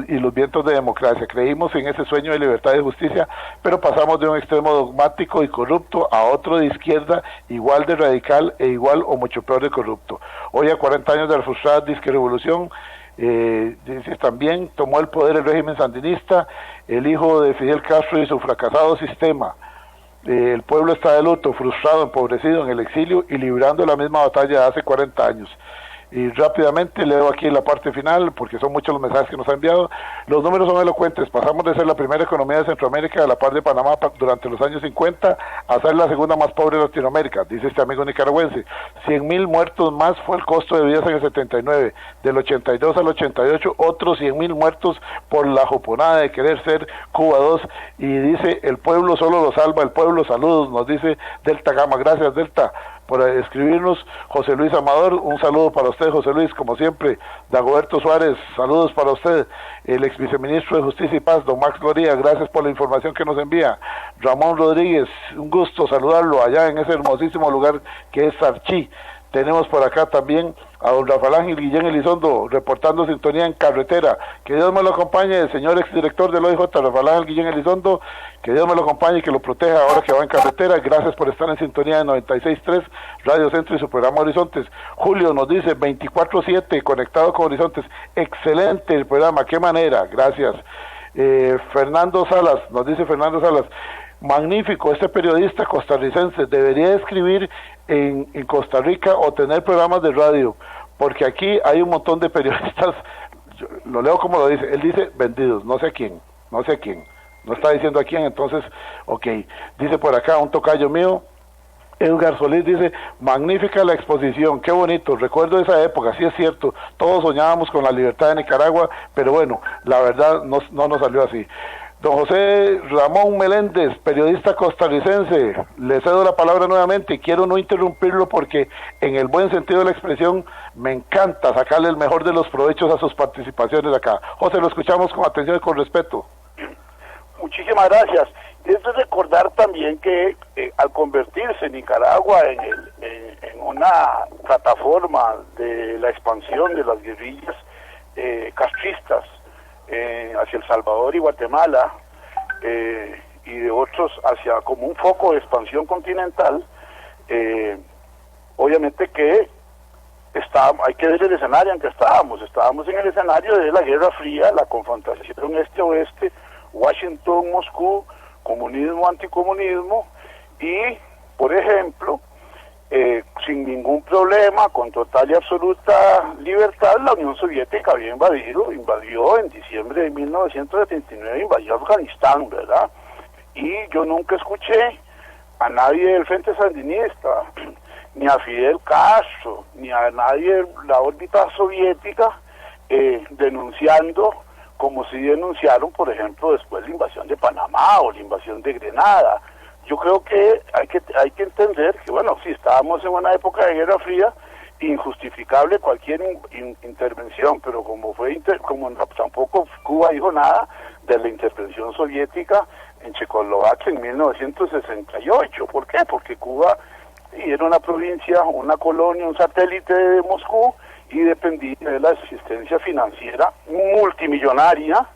y los vientos de democracia, creímos en ese sueño de libertad y justicia, pero pasamos de un extremo dogmático y corrupto a otro de izquierda igual de radical e igual o mucho peor de corrupto. Hoy a 40 años de la frustrada disque revolución, dice también, tomó el poder el régimen sandinista, el hijo de Fidel Castro y su fracasado sistema. El pueblo está de luto, frustrado, empobrecido, en el exilio y librando la misma batalla de hace 40 años. Y rápidamente leo aquí la parte final, porque son muchos los mensajes que nos ha enviado. Los números son elocuentes. Pasamos de ser la primera economía de Centroamérica a la par de Panamá durante los años 50 a ser la segunda más pobre de Latinoamérica, dice este amigo nicaragüense. 100,000 muertos más fue el costo de vidas en el 79. Del 82 al 88, otros 100,000 muertos por la juponada de querer ser Cuba 2. Y dice, el pueblo solo lo salva, el pueblo. Saludos, nos dice Delta Gama. Gracias, Delta, por escribirnos. José Luis Amador, un saludo para usted, José Luis, como siempre. Dagoberto Suárez, saludos para usted. El ex viceministro de Justicia y Paz, don Max Gloria, gracias por la información que nos envía. Ramón Rodríguez, un gusto saludarlo allá en ese hermosísimo lugar que es Sarchí. Tenemos por acá también a don Rafael Ángel Guillén Elizondo, reportando sintonía en carretera. Que Dios me lo acompañe, el señor exdirector del OIJ, Rafael Ángel Guillén Elizondo, que Dios me lo acompañe y que lo proteja ahora que va en carretera. Gracias por estar en sintonía de 96.3 Radio Centro y su programa Horizontes. Julio nos dice 24/7 conectado con Horizontes. Excelente el programa, qué manera, gracias. Fernando Salas, nos dice Fernando Salas, magnífico, este periodista costarricense debería escribir en Costa Rica o tener programas de radio, porque aquí hay un montón de periodistas, yo lo leo como lo dice, él dice vendidos, no sé quién, no está diciendo a quién, entonces, ok, dice por acá un tocayo mío, Edgar Solís dice, magnífica la exposición, qué bonito, recuerdo esa época, sí es cierto, todos soñábamos con la libertad de Nicaragua, pero bueno, la verdad no nos salió así. Don José Ramón Meléndez, periodista costarricense, le cedo la palabra nuevamente y quiero no interrumpirlo porque en el buen sentido de la expresión me encanta sacarle el mejor de los provechos a sus participaciones acá. José, lo escuchamos con atención y con respeto.
Muchísimas gracias. Es de recordar también que al convertirse Nicaragua en una plataforma de la expansión de las guerrillas castristas hacia El Salvador y Guatemala y de otros hacia como un foco de expansión continental, obviamente que hay que ver el escenario en que estábamos en el escenario de la Guerra Fría, la confrontación este-oeste, Washington, Moscú, comunismo, anticomunismo y, por ejemplo, sin ningún problema, con total y absoluta libertad, la Unión Soviética había invadió en diciembre de 1979, invadió Afganistán, ¿verdad? Y yo nunca escuché a nadie del Frente Sandinista, ni a Fidel Castro, ni a nadie de la órbita soviética denunciando, como si denunciaron, por ejemplo, después la invasión de Panamá o la invasión de Grenada. Yo creo que hay que entender que, bueno, si estábamos en una época de Guerra Fría, injustificable cualquier intervención, pero como tampoco Cuba dijo nada de la intervención soviética en Checoslovaquia en 1968. ¿Por qué? Porque Cuba era una provincia, una colonia, un satélite de Moscú y dependía de la asistencia financiera multimillonaria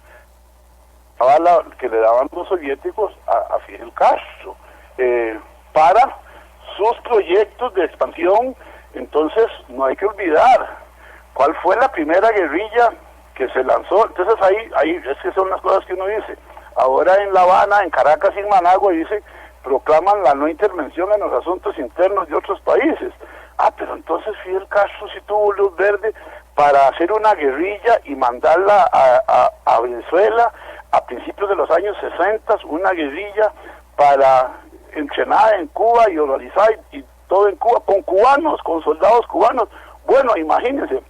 que le daban los soviéticos a Fidel Castro para sus proyectos de expansión. Entonces no hay que olvidar cuál fue la primera guerrilla que se lanzó. Entonces ahí es que son las cosas que uno dice. Ahora en La Habana, en Caracas y en Managua dice, proclaman la no intervención en los asuntos internos de otros países. Pero entonces Fidel Castro sí tuvo luz verde para hacer una guerrilla y mandarla a Venezuela a principios de los años 60, una guerrilla para entrenada en Cuba y organizada y todo en Cuba, con cubanos, con soldados cubanos. Bueno, imagínense,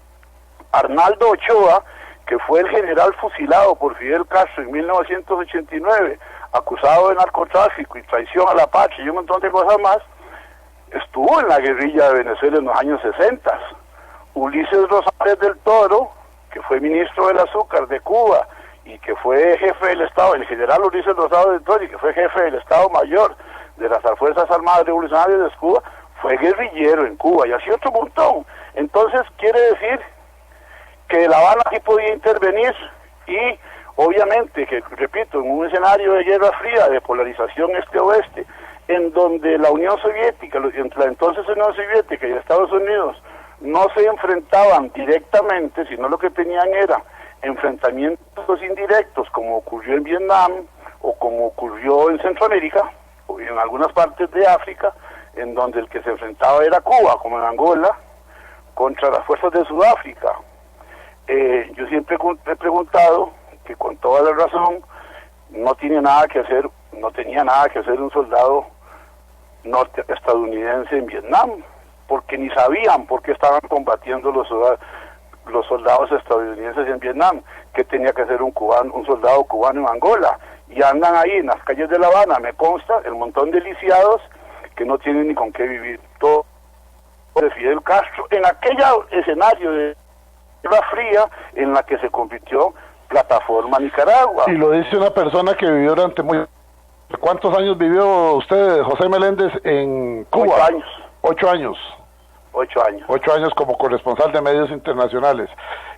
Arnaldo Ochoa, que fue el general fusilado por Fidel Castro en 1989, acusado de narcotráfico y traición a la patria y un montón de cosas más, estuvo en la guerrilla de Venezuela en los años 60. Ulises Rosales del Toro, que fue ministro del Azúcar de Cuba y que fue jefe del Estado, el general Ulises Rosales del Toro, y que fue jefe del Estado Mayor de las Fuerzas Armadas Revolucionarias de Cuba, fue guerrillero en Cuba, y así otro montón. Entonces quiere decir que La Habana sí podía intervenir, y obviamente que, repito, en un escenario de guerra fría, de polarización este-oeste, en donde la Unión Soviética, entre la entonces Unión Soviética y Estados Unidos, no se enfrentaban directamente, sino lo que tenían era enfrentamientos indirectos, como ocurrió en Vietnam, o como ocurrió en Centroamérica, o en algunas partes de África, en donde el que se enfrentaba era Cuba, como en Angola, contra las fuerzas de Sudáfrica. Yo siempre he preguntado que, con toda la razón, no tenía nada que hacer un soldado estadounidense en Vietnam, porque ni sabían por qué estaban combatiendo los soldados estadounidenses en Vietnam, que tenía que hacer un soldado cubano en Angola, y andan ahí en las calles de La Habana, me consta, el montón de lisiados que no tienen ni con qué vivir. Todo de Fidel Castro, en aquel escenario de guerra fría en la que se convirtió Plataforma Nicaragua.
Y lo dice una persona que vivió durante ¿Cuántos años vivió usted, José Meléndez, en Cuba?
8 años.
8 años.
8 años.
8 años como corresponsal de medios internacionales.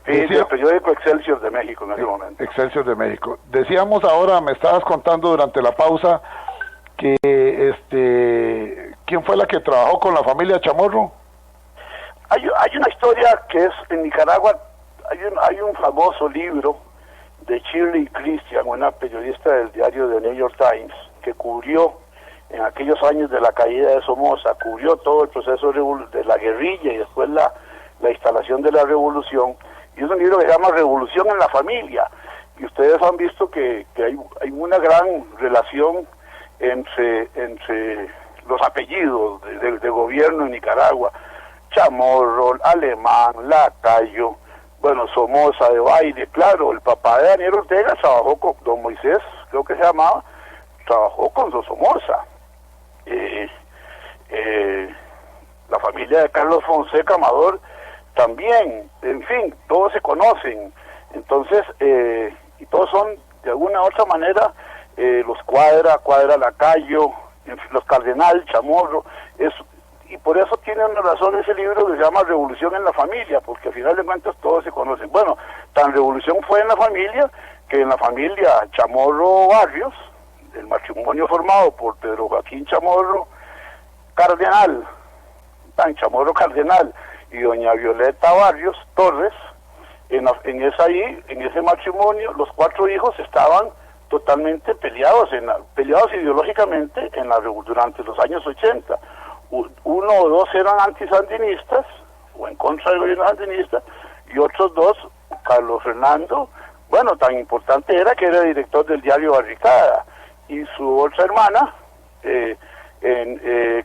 Sí, del periódico Excelsior de México en ese momento.
Excelsior de México. Decíamos ahora, me estabas contando durante la pausa, que ¿quién fue la que trabajó con la familia Chamorro?
Hay una historia que es en Nicaragua, hay un famoso libro de Shirley Christian, una periodista del diario The New York Times, que cubrió en aquellos años de la caída de Somoza, cubrió todo el proceso de la guerrilla y después la instalación de la revolución, y es un libro que se llama Revolución en la Familia, y ustedes han visto que hay una gran relación entre los apellidos de gobierno en Nicaragua: Chamorro, Alemán, Lacayo, bueno, Somoza de Baile. Claro, el papá de Daniel Ortega trabajó con don Moisés, creo que se llamaba, trabajó con don Somoza. La familia de Carlos Fonseca Amador también, en fin, todos se conocen. Entonces, y todos son de alguna u otra manera, los Cuadra Lacayo, los Cardenal, Chamorro, y por eso tiene una razón ese libro que se llama Revolución en la Familia, porque al final de cuentas todos se conocen. Bueno, tan revolución fue en la familia, que en la familia Chamorro Barrios, el matrimonio formado por Pedro Joaquín Chamorro Cardenal, Chamorro Cardenal, y doña Violeta Barrios Torres, en ese matrimonio los 4 hijos estaban totalmente peleados ideológicamente durante los años 80. 1 o 2 eran antisandinistas o en contra del gobierno sandinista, y otros 2, Carlos Fernando, bueno, tan importante era que era director del diario Barricada, y su otra hermana,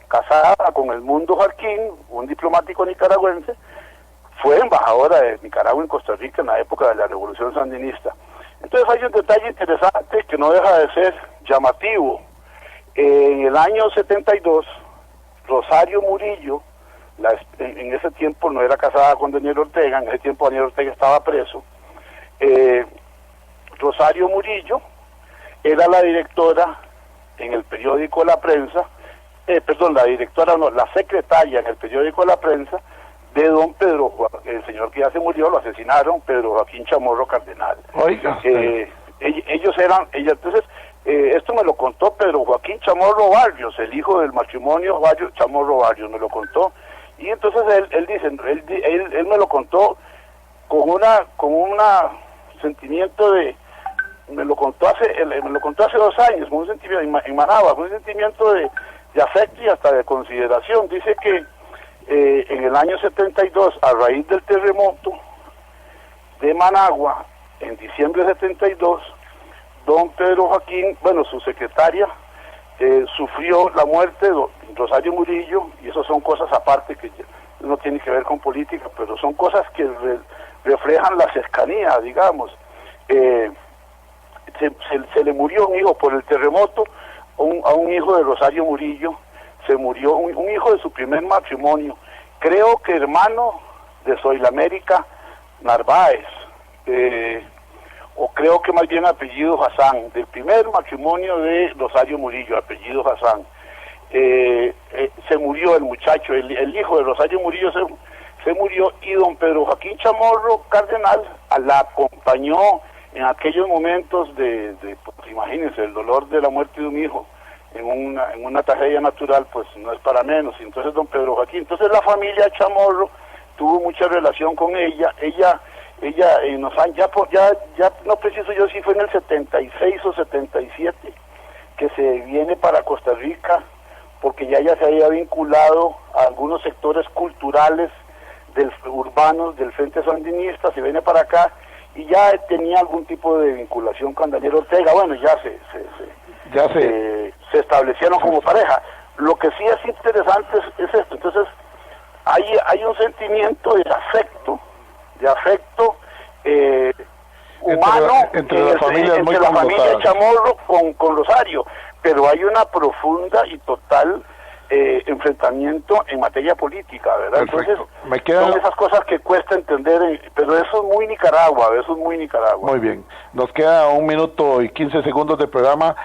casada con el Mundo Jarquín, un diplomático nicaragüense, fue embajadora de Nicaragua en Costa Rica en la época de la Revolución Sandinista. Entonces hay un detalle interesante que no deja de ser llamativo. En el año 72, Rosario Murillo, en ese tiempo no era casada con Daniel Ortega, en ese tiempo Daniel Ortega estaba preso. Rosario Murillo era la directora en el periódico La Prensa, la secretaria en el periódico La Prensa de don Pedro, el señor que ya se murió, lo asesinaron, Pedro Joaquín Chamorro Cardenal.
Oiga.
Entonces, esto me lo contó Pedro Joaquín Chamorro Barrios, el hijo del matrimonio Chamorro Barrios, me lo contó. Y entonces él me lo contó con una sentimiento me lo contó hace 2 años, con un sentimiento en Managua, con un sentimiento de afecto y hasta de consideración. Dice que en el año 72, a raíz del terremoto, de Managua, en diciembre de 72, don Pedro Joaquín, bueno, su secretaria, sufrió la muerte de Rosario Murillo, y eso son cosas aparte que no tienen que ver con política, pero son cosas que reflejan la cercanía, digamos. Se le murió un hijo por el terremoto, a un hijo de Rosario Murillo, se murió un hijo de su primer matrimonio, creo que hermano de Soylamérica Narváez, o creo que más bien apellido Hassan, del primer matrimonio de Rosario Murillo, apellido Hassan. Se murió el muchacho, el hijo de Rosario Murillo se murió, y don Pedro Joaquín Chamorro Cardenal la acompañó en aquellos momentos pues imagínense, el dolor de la muerte de un hijo en una tragedia natural, pues no es para menos. Entonces don Pedro Joaquín, entonces la familia Chamorro tuvo mucha relación con ella ya no preciso yo si fue en el 76 o 77 que se viene para Costa Rica, porque ya se había vinculado a algunos sectores culturales urbanos del Frente Sandinista, se viene para acá y ya tenía algún tipo de vinculación con Daniel Ortega. Bueno, ya se establecieron como pareja. Lo que sí es interesante es esto. Entonces hay un sentimiento de afecto humano
entre la
familia Chamorro con Rosario, pero hay una profunda y total enfrentamiento en materia política, ¿verdad?
Perfecto.
Entonces, son esas cosas que cuesta entender, pero eso es muy Nicaragua, Muy
bien, nos queda 1 minuto y 15 segundos de programa.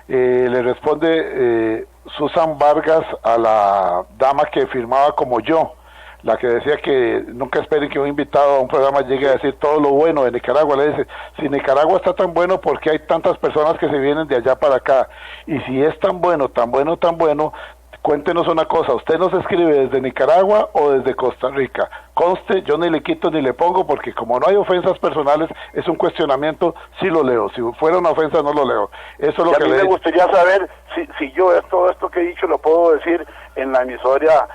Le responde Susan Vargas a la dama que firmaba como yo, la que decía que nunca esperen que un invitado a un programa llegue a decir todo lo bueno de Nicaragua. Le dice, si Nicaragua está tan bueno, ¿por qué hay tantas personas que se vienen de allá para acá? Y si es tan bueno, cuéntenos una cosa, ¿usted nos escribe desde Nicaragua o desde Costa Rica? Conste, yo ni le quito ni le pongo, porque como no hay ofensas personales, es un cuestionamiento, sí lo leo. Si fuera una ofensa, no lo leo. Eso es lo que
a mí me gustaría saber si yo todo esto que he dicho lo puedo decir en la emisora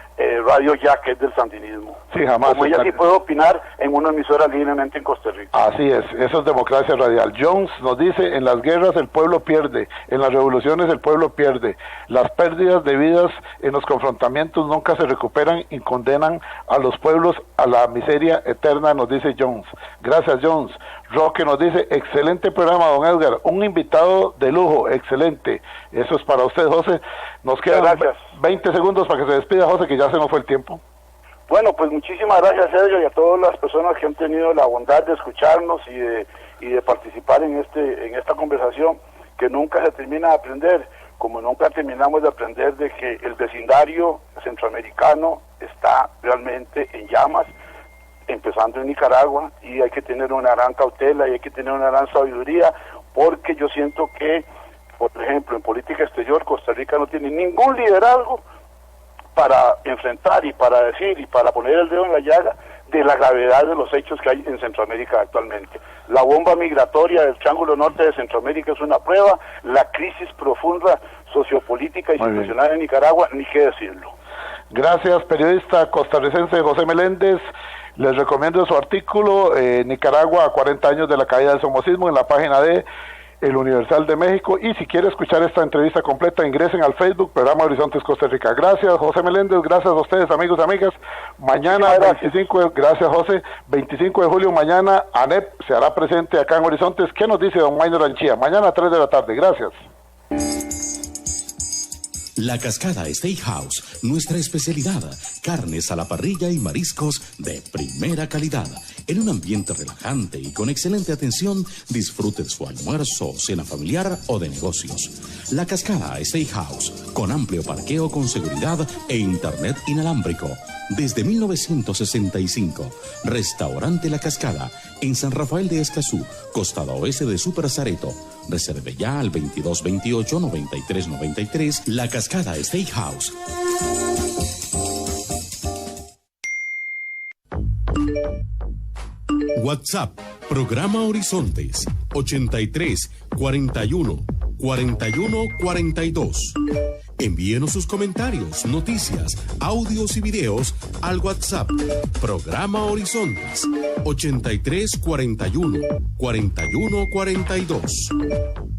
Radio Ya, que es del sandinismo.
Sí, jamás.
Como ella sí puede opinar en una emisora libremente en Costa Rica.
Así es, eso es democracia radial. Jones nos dice, en las guerras el pueblo pierde, en las revoluciones el pueblo pierde. Las pérdidas de vidas en los confrontamientos nunca se recuperan y condenan a los pueblos a la miseria eterna, nos dice Jones. Gracias, Jones. Roque nos dice, excelente programa, don Edgar, un invitado de lujo, excelente. Eso es para usted, José. Nos quedan 20 segundos para que se despida, José, que ya se nos fue el tiempo.
Bueno, pues muchísimas gracias, Edgar, y a todas las personas que han tenido la bondad de escucharnos y de participar en esta conversación, que nunca se termina de aprender, como nunca terminamos de aprender de que el vecindario centroamericano está realmente en llamas, empezando en Nicaragua, y hay que tener una gran cautela y hay que tener una gran sabiduría, porque yo siento que, por ejemplo, en política exterior, Costa Rica no tiene ningún liderazgo para enfrentar y para decir y para poner el dedo en la llaga de la gravedad de los hechos que hay en Centroamérica actualmente. La bomba migratoria del Triángulo Norte de Centroamérica es una prueba, la crisis profunda sociopolítica y institucional en Nicaragua, ni qué decirlo.
Gracias, periodista costarricense José Meléndez. Les recomiendo su artículo, Nicaragua a 40 años de la caída del somocismo, en la página de El Universal de México. Y si quiere escuchar esta entrevista completa, ingresen al Facebook, Programa Horizontes Costa Rica. Gracias, José Meléndez, gracias a ustedes, amigos y amigas. Mañana, 25 de julio, mañana, ANEP se hará presente acá en Horizontes. ¿Qué nos dice don Maynor Anchía? Mañana a 3 de la tarde. Gracias.
La Cascada Steakhouse, nuestra especialidad, carnes a la parrilla y mariscos de primera calidad. En un ambiente relajante y con excelente atención, disfrute su almuerzo, cena familiar o de negocios. La Cascada Steakhouse, con amplio parqueo con seguridad e internet inalámbrico. Desde 1965, Restaurante La Cascada, en San Rafael de Escazú, costado oeste de Super Zareto. Reserve ya al 2228-9393, La Cascada Steakhouse. WhatsApp, Programa Horizontes, 83 41 41 42.
Envíenos sus comentarios, noticias, audios y videos al WhatsApp. Programa Horizontes 8341 4142.